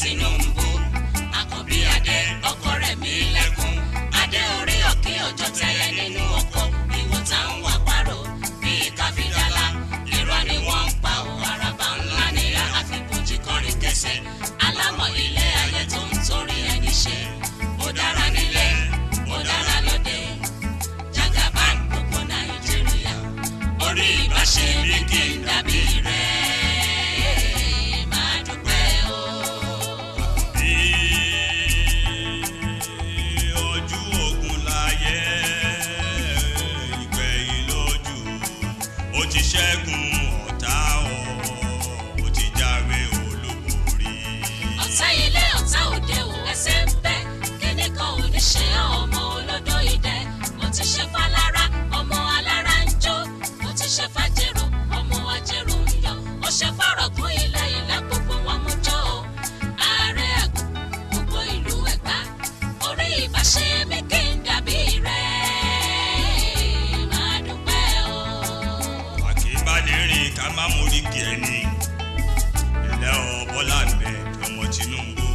Tinubu àkọ́bí adé ọkọ rẹ̀ mi lẹ́kùn adé orí òkè ọjọ́ tẹ́yẹ nínú oko ìwò tá ń wà pàrọ̀ bíi káfíńdálà irọ́ ni wọ́n ń pa ò àràbà ńlá ni àfipòjì kọrin kẹsẹ̀ alámọ̀ ilé ayé tó ń torí ẹni ṣe ó dára nílé ó dára lóde Jagaban gbogbo Nàìjíríà orí ìbáṣe bí kí n dàbí rẹ̀. Ṣẹ́gun ọ̀tá ó ti jáwé olúborí. Ọ̀tá ilé ọ̀tá òde ò ẹsẹ̀ ń bẹ́ kíní kan ò ní ṣe ọmọ olódò idẹ ó ti ṣe fálára ọmọ alára ń jó ó ti ṣe fàjẹrò ọmọ ajẹrò ń yọ ó ṣe fárọ̀gùn ilẹ̀ ilẹ̀ gbogbo wọn mú jọ o ààrẹ àgùn gbogbo ìlú Ẹ̀gbá orí ìbáṣe mi kí n dàbí rẹ̀. Rìn ká má mórí kí ẹni ilẹ̀ Bọ́lá Ahmed ọmọ Tinubu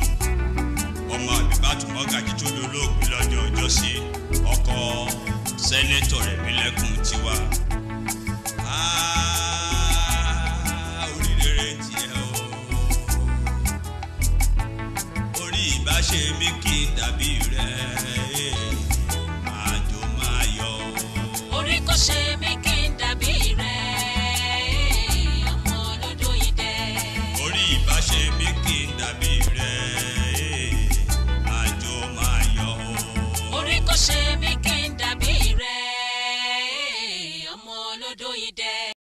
ọmọ àbíbátùmọ́ gàjí tó dolóògbé lọ́jọ́ ọjọ́sí ọkọ sẹ́nẹ́tọ̀ Rẹ̀mílẹ́kùn Tiwa. Oríire tiẹ̀ o orí ìbáṣe mi kí n dàbí rẹ̀ máa jó máa yọ o. Orí kò ṣe mí kí n dàbí rẹ̀. Ìbáṣe mi kí n dàbí